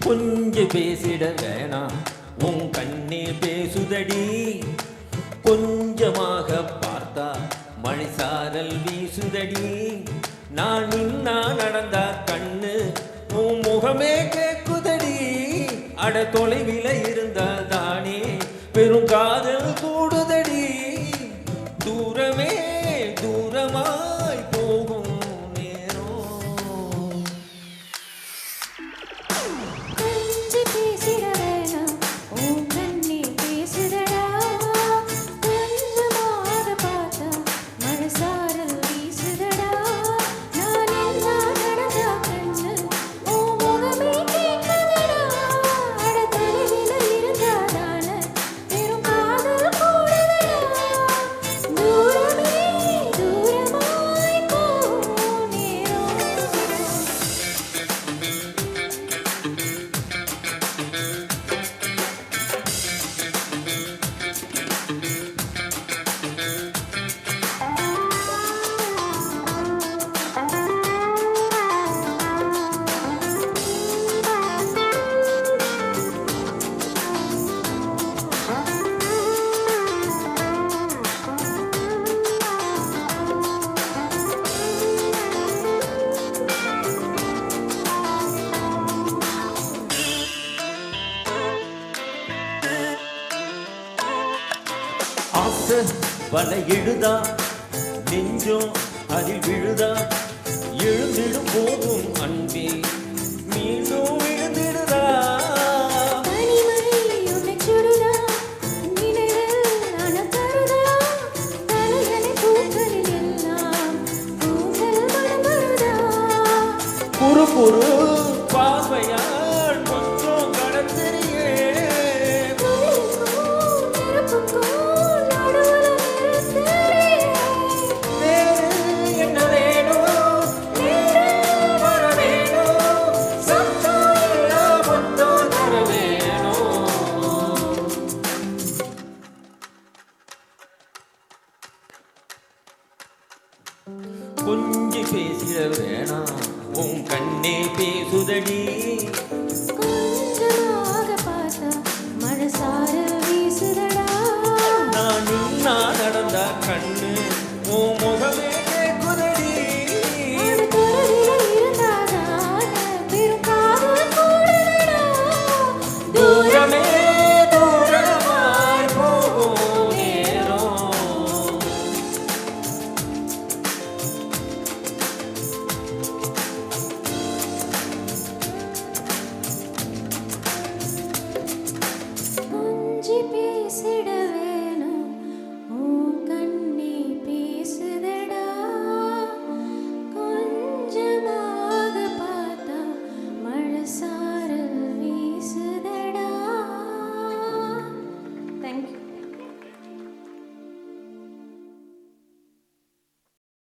கொஞ்சம் பேசிட வேணாம் உன் கண்ணே பேசுதடி. கொஞ்சமாக பார்த்தா மழைசாரல் வீசுதடி. நான் நின்னா நடந்தா கண்ணு உன் முகமே கேக்குதடி. அட தொலைவில இருந்தா தானே பெரும் காதல் கூடுதடி. தூரமே தூரமாய் போகும் நேரம். கொஞ்சி பேசிட வேணாம் உன் கண்ணே பேசுதடா. கொஞ்சமாக பார்த்தா மனசாரல் வீசுதடா. நான் என்ன நடந்தா கண்ணு உன் முகமே கேட்குதடா. அட தொலைவில இருந்தா தானே பெரும் காதல் கூடுதடா. தூரமே தூரமாய் போகும் நேரம். ஆசை வலை எழுதா நெஞ்சம் அதில் விழுதா. எழுந்திடும் போதும் அன்பே மீண்டும் விழுந்திடுதா. தனிமலை உன்னைச் சுடுதா. நினைவில் அனத்தருதா. தலையணை பூக்களில் எல்லாம் பூக்கள் மனம் வருதா. குறு குறு பார்வையால் கொஞ்சம் கடந்தறியே. நெருப்புக்கும் நெருப்புக்கும் நடுவுல நிறுத்தறியே. வேறு என்ன வேணும் நேரில் வர வேணும். சத்தம் இல்லா முத்தம் தர வேணும். கொஞ்சி பேசிட வேணாம் உன் கண்ணே பேசுதடி. கொஞ்சமாக பார்த்தா மனசாரல் வீசுதடா. நான் நின்னா நடந்தா கண்ணு உன் முகமே கேக்குதடி. அட தொலைவில இருந்தா தானே பெரும் காதல் கூடுதடா. தூரமே தூரமாய் போகும் நேரம். கொஞ்சி பேசிட